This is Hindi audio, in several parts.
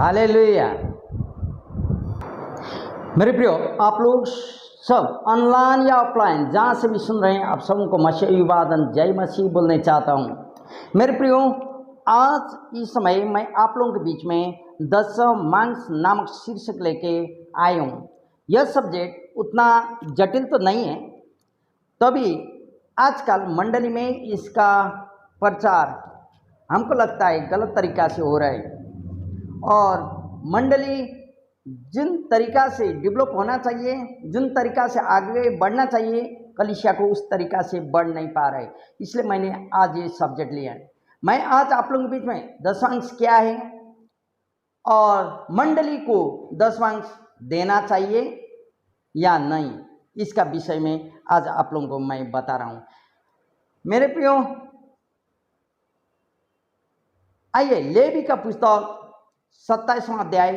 हालेलुया। मेरे प्रियो, आप लोग सब ऑनलाइन या ऑफलाइन जहाँ से भी सुन रहे हैं, आप सबको मसीह अभिवादन, जय मसीह बोलने चाहता हूँ। मेरे प्रियो, आज इस समय मैं आप लोगों के बीच में 10 मांस नामक शीर्षक लेके आया हूँ। यह सब्जेक्ट उतना जटिल तो नहीं है, तभी आजकल मंडली में इसका प्रचार हमको लगता है गलत तरीक़ा से हो रहा है, और मंडली जिन तरीक़ा से डेवलप होना चाहिए, जिन तरीक़ा से आगे बढ़ना चाहिए, कलीसिया को उस तरीक़ा से बढ़ नहीं पा रहा है। इसलिए मैंने आज ये सब्जेक्ट लिया है। मैं आज आप लोगों के बीच में दशांश क्या है और मंडली को दशांश देना चाहिए या नहीं, इसका विषय में आज आप लोगों को मैं बता रहा हूँ। मेरे प्रियो, आइए लेवी का पुस्तक 27वां अध्याय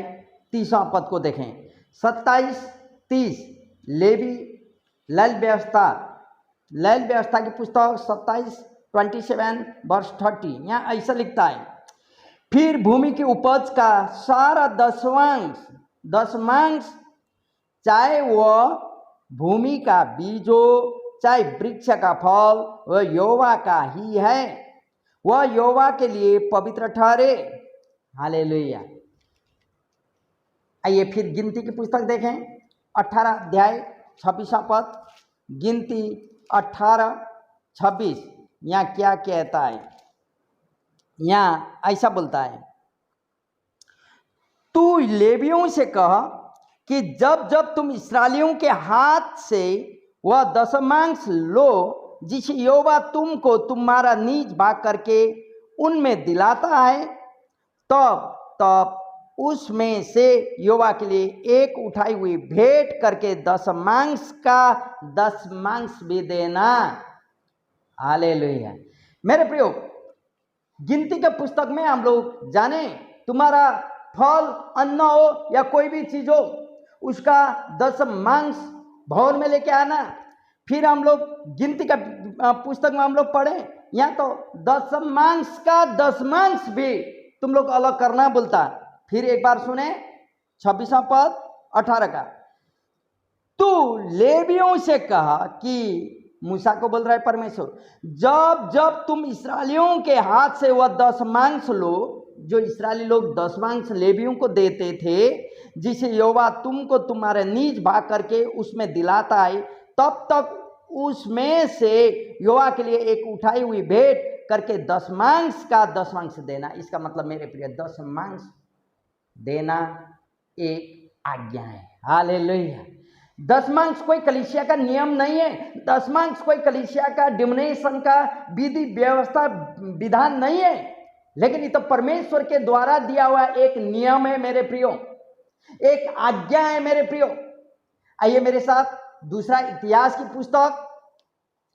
30वां पद को देखें। 27-30 लेवी लैल व्यवस्था की पुस्तक 27:27 यहाँ ऐसा लिखता है, फिर भूमि की उपज का सारा दशमांश, चाहे वह भूमि का बीज हो, चाहे वृक्ष का फल, वह यहोवा का ही है, वह यहोवा के लिए पवित्र ठहरे। हालेलुया। आइए फिर गिनती की पुस्तक देखें, 18 अध्याय 26वां पद, गिनती 18:26 यहाँ क्या कहता है? यहाँ ऐसा बोलता है, तू लेवियों से कह कि जब जब तुम इस्राएलियों के हाथ से वह दशमांश लो जिसे यहोवा तुमको तुम्हारा नीच भाग करके उनमें दिलाता है, तब तब उसमें से यहोवा के लिए एक उठाई हुई भेंट करके दशमांश का दशमांश भी देना। हालेलुया। मेरे प्रियो, गिनती के पुस्तक में हम लोग जाने, तुम्हारा फल अन्न हो या कोई भी चीज हो, उसका दशमांश भवन में लेके आना। फिर हम लोग गिनती का पुस्तक में हम लोग पढ़े, यहाँ तो दशमांश का दशमांश भी तुम लोग अलग करना बोलता। फिर एक बार सुने 26वां पद 18 का, तू लेवियों से कहा कि मूसा को बोल रहा है परमेश्वर, जब जब तुम इस्राएलियों के हाथ से वह दशमांश लो, जो इस्राएली लोग दशमांश लेवियों को देते थे, जिसे यहोवा तुमको तुम्हारे नीच भाग करके उसमें दिलाता है, तब तक उसमें से यहोवा के लिए एक उठाई हुई भेंट करके दशमांश का दशमांश देना। इसका मतलब मेरे प्रिय, दशमांश देना एक आज्ञा है। हालेलुया। दशमांश कोई कलीसिया का नियम नहीं है, दशमांश कोई कलीसिया का डिनोमिनेशन का विधि व्यवस्था विधान नहीं है, लेकिन ये तो परमेश्वर के द्वारा दिया हुआ एक नियम है मेरे प्रियो, एक आज्ञा है मेरे प्रियो। आइए मेरे साथ दूसरा इतिहास की पुस्तक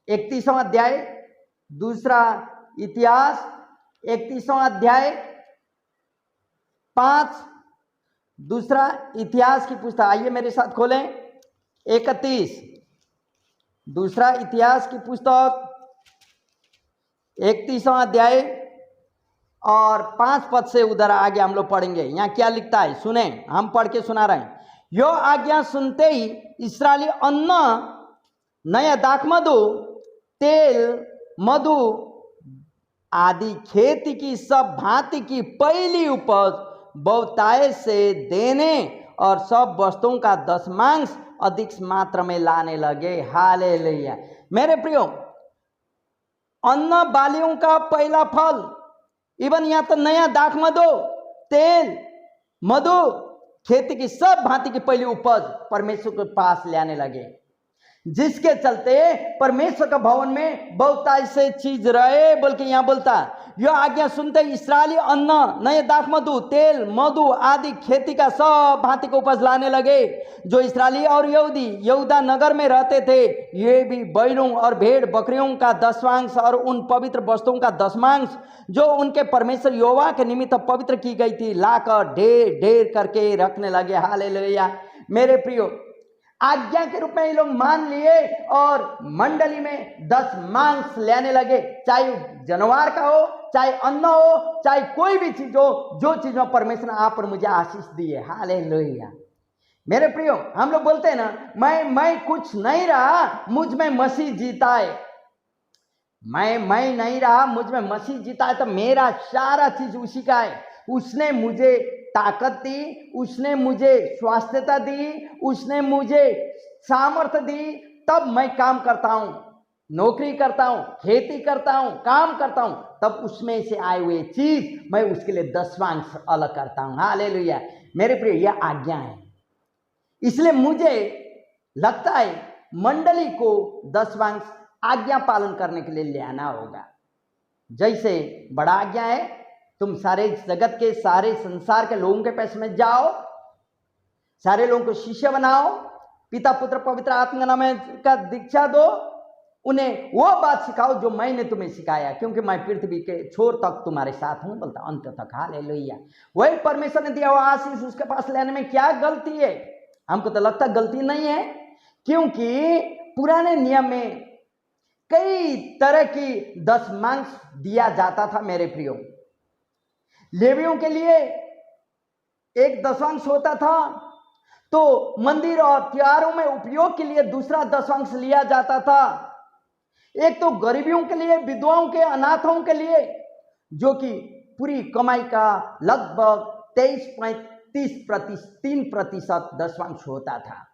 31वां अध्याय, दूसरा इतिहास 31वां अध्याय 5, दूसरा इतिहास की पुस्तक, आइए मेरे साथ खोलें 31, दूसरा इतिहास की पुस्तक 31वां अध्याय और 5 पद से उधर आगे हम लोग पढ़ेंगे। यहाँ क्या लिखता है सुने, हम पढ़ के सुना रहे हैं। यो आज्ञा सुनते ही इस्राएली अन्न, नया दाखमधु, तेल, मधु आदि खेती की सब भांति की पहली उपज बहुतायत से देने और सब वस्तुओं का दशमांश अधिक मात्रा में लाने लगे। हालेलुया। मेरे प्रियो, अन्न बालियों का पहला फल, इवन यहाँ तो नया दाखमधु, तेल, मधु, खेती की सब भांति की पहली उपज परमेश्वर के पास ले आने लगे, जिसके चलते परमेश्वर का भवन में बहुतायत से चीज रहे। बोल के यहाँ बोलता, यह आज्ञा सुनते इस्राएली अन्न, नए दाखमधु, तेल, मधु आदि खेती का सब भांति को उपज लाने लगे। जो इस्राएली और यहूदी यहूदा नगर में रहते थे, ये भी बैलों और भेड़ बकरियों का दशमांश और उन पवित्र वस्तुओं का दशमांश जो उनके परमेश्वर यहोवा के निमित्त पवित्र की गई थी, लाकर ढेर ढेर करके रखने लगे। हालेलुया। मेरे प्रियो, आज्ञा के रूप में ये लोग मान लिए और मंडली में 10 मांस लेने लगे, चाहे जानवर का हो, चाहे अन्न हो, चाहे कोई भी चीज हो, जो चीजों परमेश्वर ने आप और मुझे आशीष दी है। हालेलुया। मेरे प्रियो, हम लोग बोलते हैं ना, मैं कुछ नहीं रहा, मुझ में मसीह जीता है। मैं नहीं रहा, मुझ में मसीह जीता है, तो मेरा सारा चीज उसी का है। उसने मुझे ताकत दी, उसने मुझे स्वास्थ्यता दी, उसने मुझे सामर्थ्य दी, तब मैं काम करता हूं, नौकरी करता हूं, खेती करता हूं, काम करता हूं, तब उसमें से आए हुए चीज मैं उसके लिए 10वांश अलग करता हूं। हालेलुया। मेरे प्रिय, यह आज्ञा है। इसलिए मुझे लगता है मंडली को 10वांश आज्ञा पालन करने के लिए ले आना होगा। जैसे बड़ा आज्ञा है, तुम सारे जगत के, सारे संसार के लोगों के पास में जाओ, सारे लोगों को शिष्य बनाओ, पिता पुत्र पवित्र आत्मा नाम का दीक्षा दो, उन्हें वो बात सिखाओ जो मैंने तुम्हें सिखाया, क्योंकि मैं पृथ्वी के छोर तक तुम्हारे साथ हूं, बोलता अंत तक। हालेलुया। वही परमेश्वर ने दिया हुआ आशीष उसके पास लेने में क्या गलती है? हमको तो लगता गलती नहीं है, क्योंकि पुराने नियम में कई तरह की 10 मांस दिया जाता था। मेरे प्रियो, लेवियों के लिए एक 10वांश होता था, तो मंदिर और त्योहारों में उपयोग के लिए दूसरा 10वांश लिया जाता था। एक तो गरीबियों के लिए, विधवाओं के, अनाथों के लिए, जो कि पूरी कमाई का लगभग 23.3% 10वांश होता था।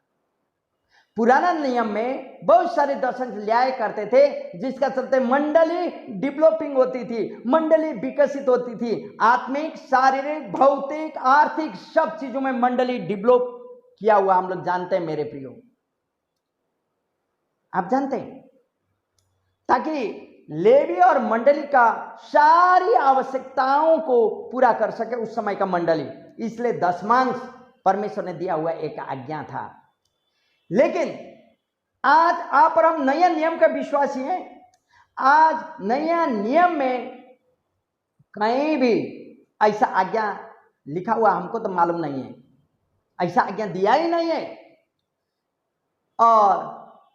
पुराना नियम में बहुत सारे 10वांश लिया करते थे, जिसका चलते मंडली डेवलपिंग होती थी, मंडली विकसित होती थी। आत्मिक, शारीरिक, भौतिक, आर्थिक सब चीजों में मंडली डेवलप किया हुआ हम लोग जानते हैं। मेरे प्रियो, आप जानते हैं, ताकि लेवी और मंडली का सारी आवश्यकताओं को पूरा कर सके उस समय का मंडली, इसलिए 10वांश परमेश्वर ने दिया हुआ एक आज्ञा था। लेकिन आज आप और हम नया नियम का विश्वासी हैं। आज नया नियम में कहीं भी ऐसा आज्ञा लिखा हुआ हमको तो मालूम नहीं है, ऐसा आज्ञा दिया ही नहीं है। और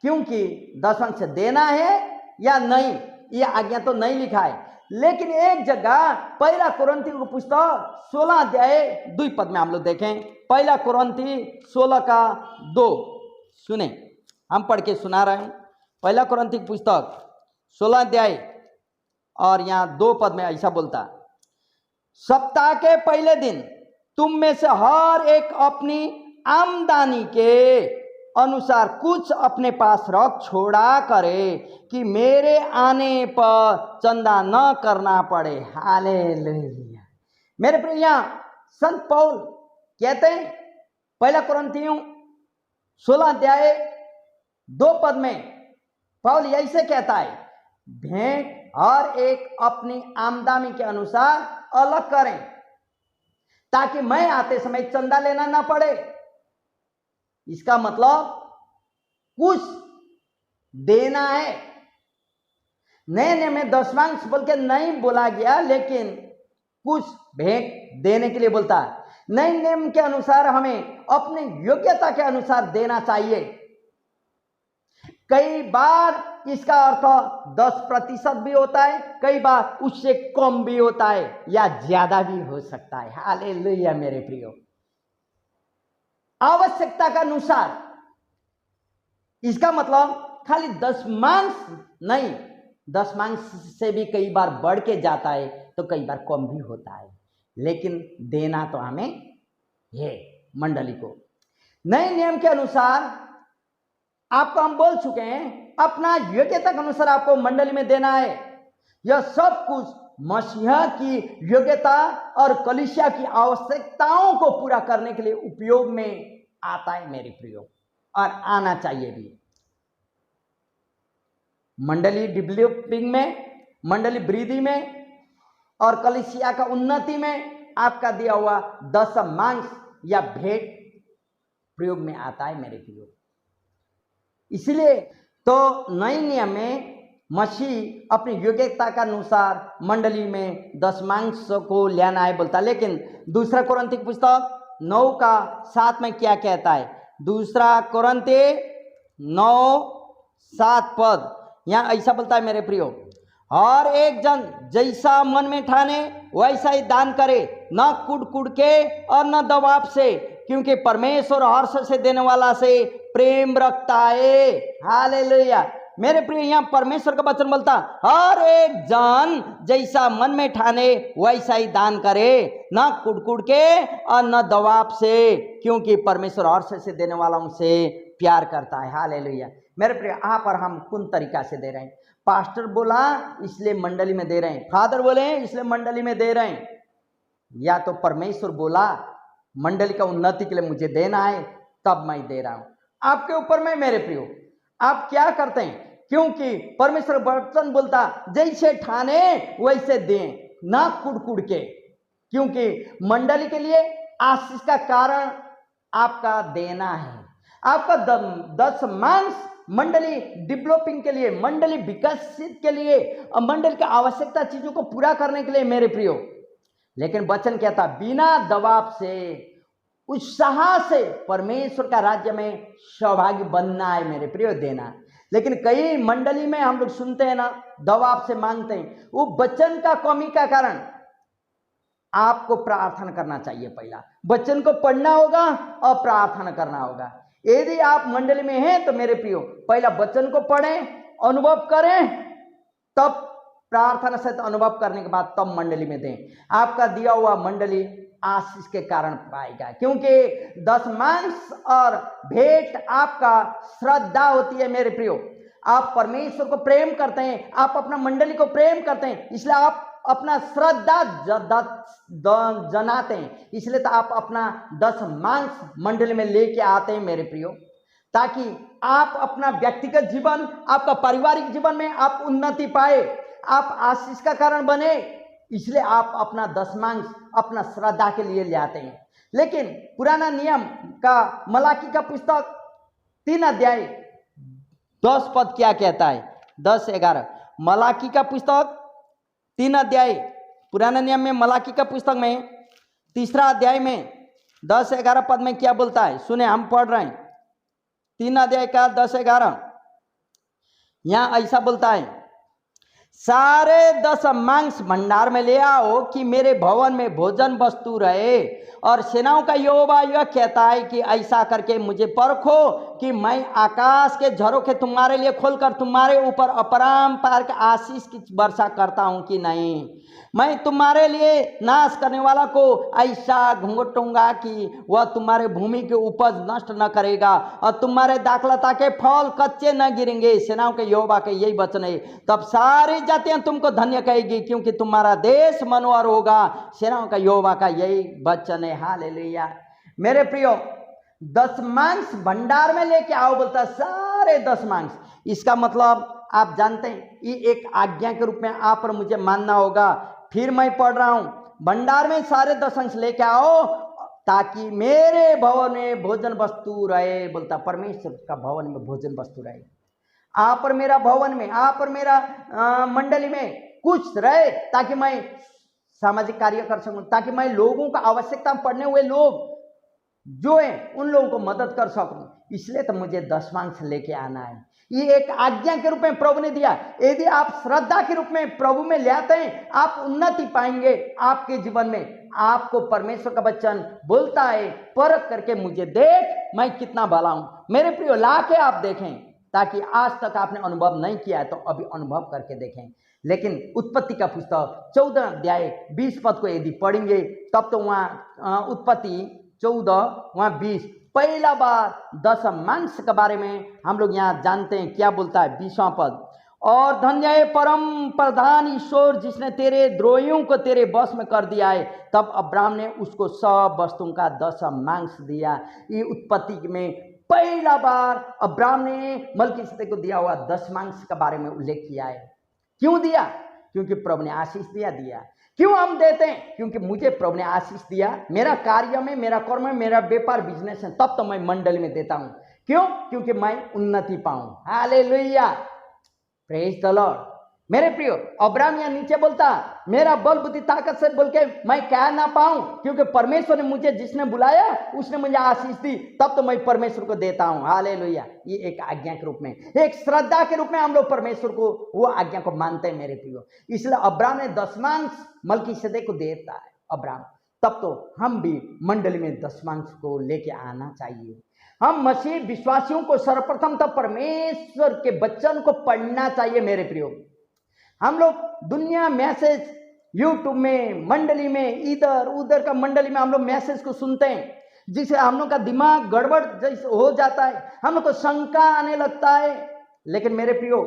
क्योंकि 10वांश देना है या नहीं, यह आज्ञा तो नहीं लिखा है। लेकिन एक जगह 1 कुरिन्थियों की पुस्तक 16 अध्याय 2 पद में हम लोग देखें। 1 कुरिन्थी 16:2 सुने, हम पढ़ के सुना रहे हैं। 1 कुरिन्थी की पुस्तक 16 अध्याय और यहाँ 2 पद में ऐसा बोलता, सप्ताह के पहले दिन तुम में से हर एक अपनी आमदनी के अनुसार कुछ अपने पास रख छोड़ा करे, कि मेरे आने पर चंदा न करना पड़े। हालेलुया। मेरे प्रिय, संत पौल कहते हैं 1 कुरिन्थियों 16 अध्याय 2 पद में, पौल ऐसे कहता है, भेंट हर एक अपनी आमदनी के अनुसार अलग करें, ताकि मैं आते समय चंदा लेना ना पड़े। इसका मतलब कुछ देना है। नए नियम में 10वांश बोल के नहीं बोला गया, लेकिन कुछ भेंट देने के लिए बोलता है। नए नियम के अनुसार हमें अपनी योग्यता के अनुसार देना चाहिए। कई बार इसका अर्थ 10% भी होता है, कई बार उससे कम भी होता है, या ज्यादा भी हो सकता है। हालेलुया। मेरे प्रियो, आवश्यकता के अनुसार, इसका मतलब खाली 10वांश नहीं, 10वांश से भी कई बार बढ़ के जाता है, तो कई बार कम भी होता है, लेकिन देना तो हमें है मंडली को। नए नियम के अनुसार आपको हम बोल चुके हैं, अपना योग्यता के अनुसार आपको मंडली में देना है। यह सब कुछ मसीहा की योग्यता और कलीसिया की आवश्यकताओं को पूरा करने के लिए उपयोग में आता है। मेरे प्रियो, और आना चाहिए भी। मंडली डेवलपिंग में, मंडली वृद्धि में और कलीसिया का उन्नति में आपका दिया हुआ 10वांश या भेंट प्रयोग में आता है। मेरे प्रियो, इसलिए तो नए नियम में मसीह अपनी योग्यता के अनुसार मंडली में 10वांश को लेना है बोलता है। लेकिन 2 कुरिन्थी की पुस्तक 9:7 में क्या कहता है? दूसरा कोरिन्थियो 9:7 यहाँ ऐसा बोलता है मेरे प्रियो, हर एक जन जैसा मन में ठाने वैसा ही दान करे, न कुड़ कुड़ के और न दबाव से, क्योंकि परमेश्वर हर्ष से देने वाला से प्रेम रखता है। हालेलुया। मेरे प्रिय, यहाँ परमेश्वर का वचन बोलता हर एक जन जैसा मन में ठाने वैसा ही दान करे, न कुड़ कुड़ के और न दबाव से, क्योंकि परमेश्वर हर्ष से देने वाला से प्यार करता है। हालेलुया। मेरे प्रिय, यहाँ पर हम कौन तरीका से दे रहे हैं? पास्टर बोला इसलिए मंडली में दे रहे हैं, फादर बोले इसलिए मंडली में दे रहे हैं, या तो परमेश्वर बोला मंडली का उन्नति के लिए मुझे देना है तब मैं दे रहा हूं। आपके ऊपर में मेरे प्रियो, आप क्या करते हैं? क्योंकि परमेश्वर वचन बोलता जैसे ठाने वैसे दें, ना कुड़ कुड़ के, क्योंकि मंडली के लिए आशीष का कारण आपका देना है। आपका 10 मांस मंडली डेवलपिंग के लिए, मंडली विकसित के लिए, मंडली की आवश्यकता चीजों को पूरा करने के लिए मेरे प्रियो। लेकिन वचन क्या था? बिना दबाव से, उत्साह से परमेश्वर का राज्य में सहभागी बनना है मेरे प्रियो, देना। लेकिन कई मंडली में हम लोग सुनते हैं ना, दबाव से मांगते हैं, वो वचन का कमी का कारण। आपको प्रार्थना करना चाहिए, पहला वचन को पढ़ना होगा और प्रार्थना करना होगा। यदि आप मंडली में हैं तो मेरे प्रियो, पहला वचन को पढ़ें, अनुभव करें, तब प्रार्थना से अनुभव करने के बाद तब मंडली में दें। आपका दिया हुआ मंडली आशीष के कारण पाएगा, क्योंकि 10 मांस और भेंट आपका श्रद्धा होती है मेरे प्रियो। आप परमेश्वर को प्रेम करते हैं, आप अपना मंडली को प्रेम करते हैं, इसलिए आप अपना श्रद्धा जनाते हैं, इसलिए तो आप अपना 10 मांस मंडली में लेके आते हैं मेरे प्रियो, ताकि आप अपना व्यक्तिगत जीवन, आपका पारिवारिक जीवन में आप उन्नति पाए, आप आशीष का कारण बने। इसलिए आप अपना 10 मांस अपना श्रद्धा के लिए ले आते हैं। लेकिन पुराना नियम का मलाकी का पुस्तक 3 अध्याय 10 पद क्या कहता है? 10-11 मलाकी का पुस्तक 3 अध्याय, पुराना नियम में मलाकी का पुस्तक में 3 अध्याय में 10-11 पद में क्या बोलता है? सुने, हम पढ़ रहे हैं 3 अध्याय का 10-11। यहां ऐसा बोलता है, सारे 10 मांस भंडार में ले आओ कि मेरे भवन में भोजन वस्तु रहे। और सेनाओं का यहोवा यह कहता है कि ऐसा करके मुझे परखो कि मैं आकाश के झरोखे तुम्हारे लिए खोलकर तुम्हारे ऊपर अपरंपार के आशीष की वर्षा करता हूं कि नहीं। मैं तुम्हारे लिए नाश करने वाला को ऐसा घूंघटूंगा कि वह तुम्हारे भूमि के उपज नष्ट न करेगा और तुम्हारे दाखलता के फल कच्चे न गिरेंगे। सेनाओं के यहोवा के यही वचन है। तब सारी जातियां तुमको धन्य कहेगी, क्योंकि तुम्हारा देश मनोहर होगा। सेनाओं का यहोवा का यही वचन है। हालेलुया। मेरे प्रियो, 10 मांस भंडार में लेके आओ बोलता, सारे 10 मांस। इसका मतलब आप जानते हैं, ये एक आज्ञा के रूप में आप पर मुझे मानना होगा। फिर मैं पढ़ रहा हूं, भंडार में सारे 10 अंश लेके आओ ताकि मेरे भवन में भोजन वस्तु रहे। बोलता परमेश्वर का भवन में भोजन वस्तु रहे। आप और मेरा भवन में, आप और मेरा मंडली में कुछ रहे, ताकि मैं सामाजिक कार्य कर सकूं, ताकि मैं लोगों का आवश्यकता पड़ने हुए लोग जो है उन लोगों को मदद कर सकूं। इसलिए तो मुझे 10 मांस लेके आना है। ये एक आज्ञा के रूप में प्रभु ने दिया। यदि आप श्रद्धा के रूप में प्रभु में ले आते हैं, आप उन्नति पाएंगे आपके जीवन में। आपको परमेश्वर का वचन बोलता है, परख करके मुझे देख मैं कितना भला हूं। मेरे प्रियो, ला के आप देखें, ताकि आज तक आपने अनुभव नहीं किया है तो अभी अनुभव करके देखें। लेकिन उत्पत्ति का पुस्तक 14 अध्याय 20 पद को यदि पढ़ेंगे तब तो वहाँ उत्पत्ति 14 वहाँ 20 पहला बार 10 मांस के बारे में हम लोग यहाँ जानते हैं। क्या बोलता है 20वां पद? और धन्य है परम प्रधान ईश्वर जिसने तेरे द्रोहियों को तेरे बस में कर दिया है। तब अब्राहम ने उसको सब वस्तुओं का 10 मांस दिया। ये उत्पत्ति में पहला बार अब्राहम ने मलकीसेदेक को दिया हुआ 10 मांस के बारे में उल्लेख किया है। क्यों दिया? क्योंकि प्रभु ने आशीष दिया। क्यों हम देते हैं? क्योंकि मुझे प्रभु ने आशीष दिया। मेरा कार्य में, मेरा कर्म में, मेरा व्यापार बिजनेस है, तब तो मैं मंडली में देता हूं। क्यों? क्योंकि मैं उन्नति पाऊं। Hallelujah, praise the Lord. मेरे प्रियो, अब्राहम यहाँ नीचे बोलता मेरा बल बुद्धि ताकत से बोल के मैं कह ना पाऊं, क्योंकि परमेश्वर ने मुझे जिसने बुलाया उसने मुझे आशीष दी, तब तो मैं परमेश्वर को देता हूं। हालेलुया। ये एक आज्ञा के रूप में, एक श्रद्धा के रूप में हम लोग परमेश्वर को वो आज्ञा को मानते हैं मेरे प्रियो। इसलिए अब्राहम ने दशमांश मलकीसेदेक को देता है अब्राहम, तब तो हम भी मंडली में दशमांश को लेके आना चाहिए। हम मसीह विश्वासियों को सर्वप्रथम तो परमेश्वर के वचन को पढ़ना चाहिए मेरे प्रियो। हम लोग दुनिया मैसेज यूट्यूब में, मंडली में, इधर उधर का मंडली में हम लोग मैसेज को सुनते हैं, जिससे हम लोग का दिमाग गड़बड़ जैसे हो जाता है, हम लोग को शंका आने लगता है। लेकिन मेरे प्रियो,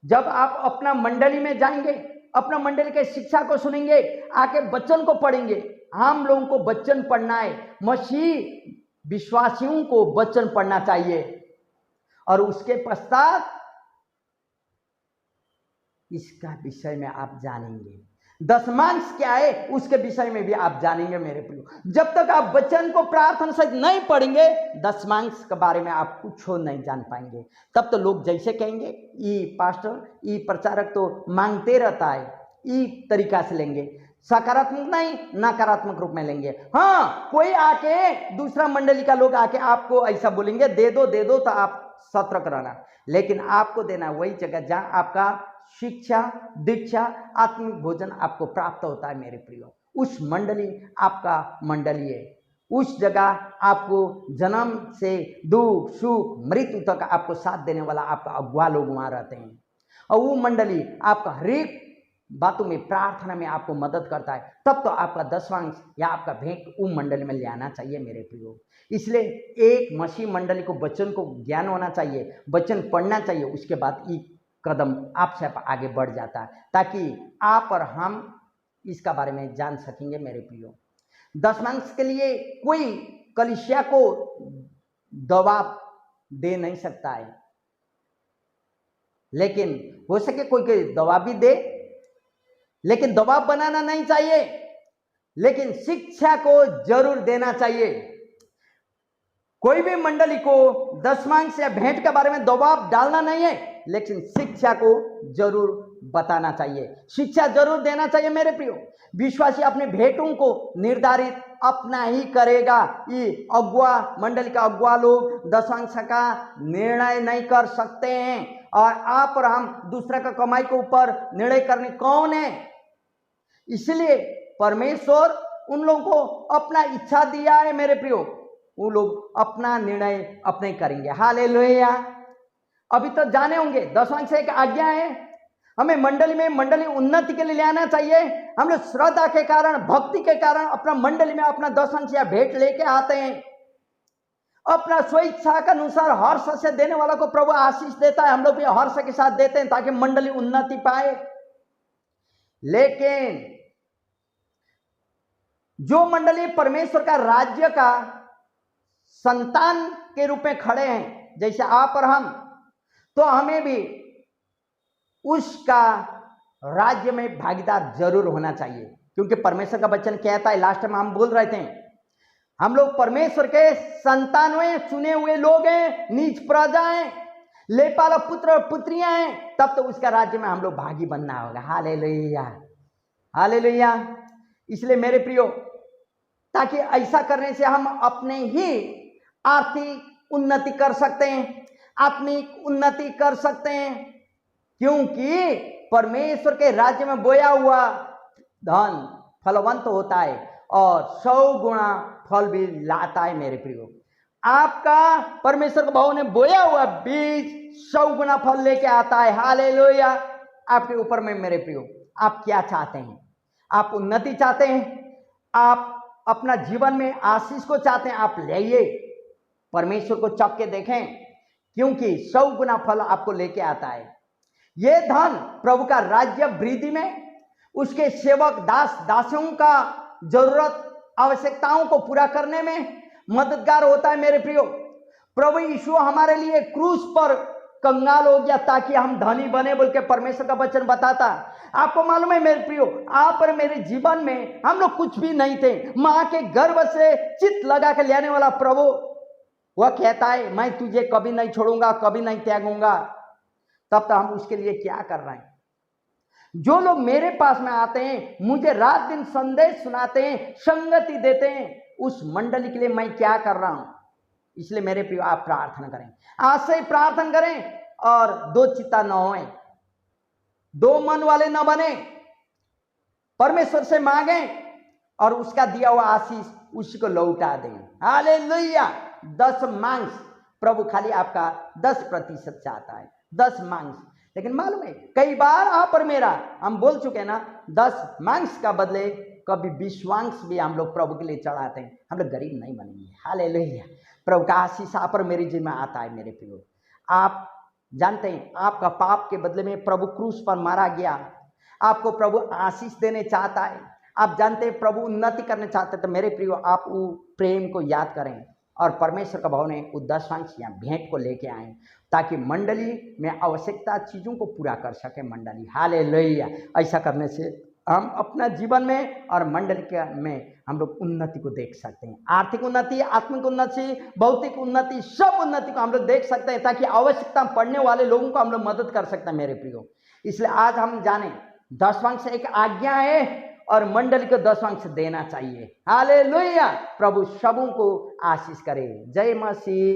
जब आप अपना मंडली में जाएंगे, अपना मंडली के शिक्षा को सुनेंगे, आके वचन को पढ़ेंगे, हम लोगों को वचन पढ़ना है। मसीह विश्वासियों को वचन पढ़ना चाहिए और उसके पश्चात इसका विषय में आप जानेंगे। दशमांश क्या है उसके विषय में भी आप जानेंगे मेरे प्रियो। जब तक आप वचन को प्रार्थना सहित नहीं पढ़ेंगे, दशमांश के बारे में आप कुछ नहीं जान पाएंगे। तब तो लोग जैसे कहेंगे ये पास्टर, ये प्रचारक तो मांगते रहता है, ये तरीका से लेंगे, सकारात्मक नहीं नकारात्मक रूप में लेंगे। हाँ, कोई आके दूसरा मंडली का लोग आके आपको ऐसा बोलेंगे दे दो तो आप सतर्क रहना, लेकिन आपको देना वही जगह जहां आपका शिक्षा, दीक्षा, आत्मिक भोजन आपको प्राप्त होता है मेरे प्रियो। उस मंडली आपका मंडली है, उस जगह आपको जन्म से दुख सुख मृत्यु तक आपको साथ देने वाला आपका अगुवा लोग वहां रहते हैं, और वो मंडली आपका हर एक बातों में, प्रार्थना में आपको मदद करता है। तब तो आपका दशमांश या आपका भेंट वो मंडली में ले आना चाहिए मेरे प्रियो। इसलिए एक मसीह मंडली को वचन को ज्ञान होना चाहिए, वचन पढ़ना चाहिए, उसके बाद एक कदम आपसे आप आगे बढ़ जाता है, ताकि आप और हम इसका बारे में जान सकेंगे मेरे प्रियो। दशमांश के लिए कोई कलीसिया को दबाव दे नहीं सकता है, लेकिन हो सके कोई दबाव भी दे, लेकिन दबाव बनाना नहीं चाहिए, लेकिन शिक्षा को जरूर देना चाहिए। कोई भी मंडली को दशमांश या भेंट के बारे में दबाव डालना नहीं है, लेकिन शिक्षा को जरूर बताना चाहिए, शिक्षा जरूर देना चाहिए मेरे प्रियो। विश्वासी अपने भेंटों को निर्धारित अपना ही करेगा। ये अगुआ, मंडली का अगुआ लोग दशमांश का निर्णय नहीं कर सकते हैं, और आप और हम दूसरा का कमाई के ऊपर निर्णय करने कौन है? इसलिए परमेश्वर उन लोगों को अपना इच्छा दिया है मेरे प्रियो, वो लोग अपना निर्णय अपने करेंगे। हालेलुया। अभी तो जाने होंगे दशमांश एक आज्ञा है, हमें मंडली में मंडली उन्नति के लिए ले आना चाहिए। हम लोग श्रद्धा के कारण, भक्ति के कारण अपना मंडली में अपना दशमांश या भेंट लेके आते हैं, अपना स्वेच्छा के अनुसार हर्ष से देने वाला को प्रभु आशीष देता है, हम लोग भी हर्ष के साथ देते हैं ताकि मंडली उन्नति पाए। लेकिन जो मंडली परमेश्वर का राज्य का संतान के रूप में खड़े हैं, जैसे आप और हम, तो हमें भी उसका राज्य में भागीदार जरूर होना चाहिए, क्योंकि परमेश्वर का वचन कहता है, लास्ट में हम बोल रहे थे, हम लोग परमेश्वर के संतान हैं, चुने हुए लोग हैं, नीच प्रजा हैं, लेपाला पुत्र और पुत्रियां हैं, तब तो उसका राज्य में हम लोग भागी बनना होगा। Hallelujah, hallelujah. इसलिए मेरे प्रियो, ताकि ऐसा करने से हम अपने ही आर्थिक उन्नति कर सकते हैं, आत्मिक उन्नति कर सकते हैं, क्योंकि परमेश्वर के राज्य में बोया हुआ धन फलवंत होता है और 100 गुना फल भी लाता है मेरे प्रियो। आपका परमेश्वर के भाव ने बोया हुआ बीज 100 गुना फल लेके आता है। हालेलुया। आपके ऊपर में मेरे प्रियो, आप क्या चाहते हैं? आप उन्नति चाहते हैं? आप अपना जीवन में आशीष को चाहते हैं? आप लाइए, परमेश्वर को चख के देखें, क्योंकि 100 गुना फल आपको लेके आता है। यह धन प्रभु का राज्य वृद्धि में, उसके सेवक दास दासियों का जरूरत आवश्यकताओं को पूरा करने में मददगार होता है मेरे प्रियो। प्रभु यीशु हमारे लिए क्रूस पर कंगाल हो गया ताकि हम धनी बने, बोल के परमेश्वर का वचन बताता। आपको मालूम है मेरे प्रियो, आप और मेरे जीवन में हम लोग कुछ भी नहीं थे, मां के गर्भ से चित लगा के लेने वाला प्रभु वह कहता है, मैं तुझे कभी नहीं छोड़ूंगा, कभी नहीं त्यागूंगा। तब तो हम उसके लिए क्या कर रहे हैं? जो लोग मेरे पास में आते हैं, मुझे रात दिन संदेश सुनाते हैं, संगति देते हैं, उस मंडली के लिए मैं क्या कर रहा हूं। इसलिए मेरे प्रिय आप प्रार्थना करें, आज से प्रार्थना करें और दो चित्ता न होए, दो मन वाले न बने, परमेश्वर से मांगे और उसका दिया हुआ आशीष उसी को लौटा दें। हालेलुया। 10 मांग्स, प्रभु खाली आपका 10% चाहता है, 10 मांग्स। लेकिन मालूम है कई बार आप और मेरा, हम बोल चुके हैं ना, 10 मांग्स का बदले कभी 20 मांग्स भी हम लोग प्रभु के लिए चढ़ाते हैं। हम लोग गरीब नहीं बनेंगे। हालेलुया। प्रभु का आशीष आप और मेरी जी में आता है। मेरे प्रियो, आप जानते हैं आपका पाप के बदले में प्रभु क्रूस पर मारा गया, आपको प्रभु आशीष देने चाहता है। आप जानते हैं प्रभु उन्नति करना चाहते हैं। तो मेरे प्रियो, आप वो प्रेम को याद करें और परमेश्वर का भवन है वो 10 अंश या भेंट को लेके आए, ताकि मंडली में आवश्यकता चीज़ों को पूरा कर सके मंडली। हालेलुया। ऐसा करने से हम अपना जीवन में और मंडली के में हम लोग उन्नति को देख सकते हैं। आर्थिक उन्नति, आत्मिक उन्नति, भौतिक उन्नति, सब उन्नति को हम लोग देख सकते हैं, ताकि आवश्यकता पड़ने वाले लोगों को हम लोग मदद कर सकते हैं। मेरे प्रियो, इसलिए आज हम जाने 10 अंश एक आज्ञा है और मंडली को 10 अंश देना चाहिए। हालेलुया। प्रभु सबों को आशीष करे। जय मसीह।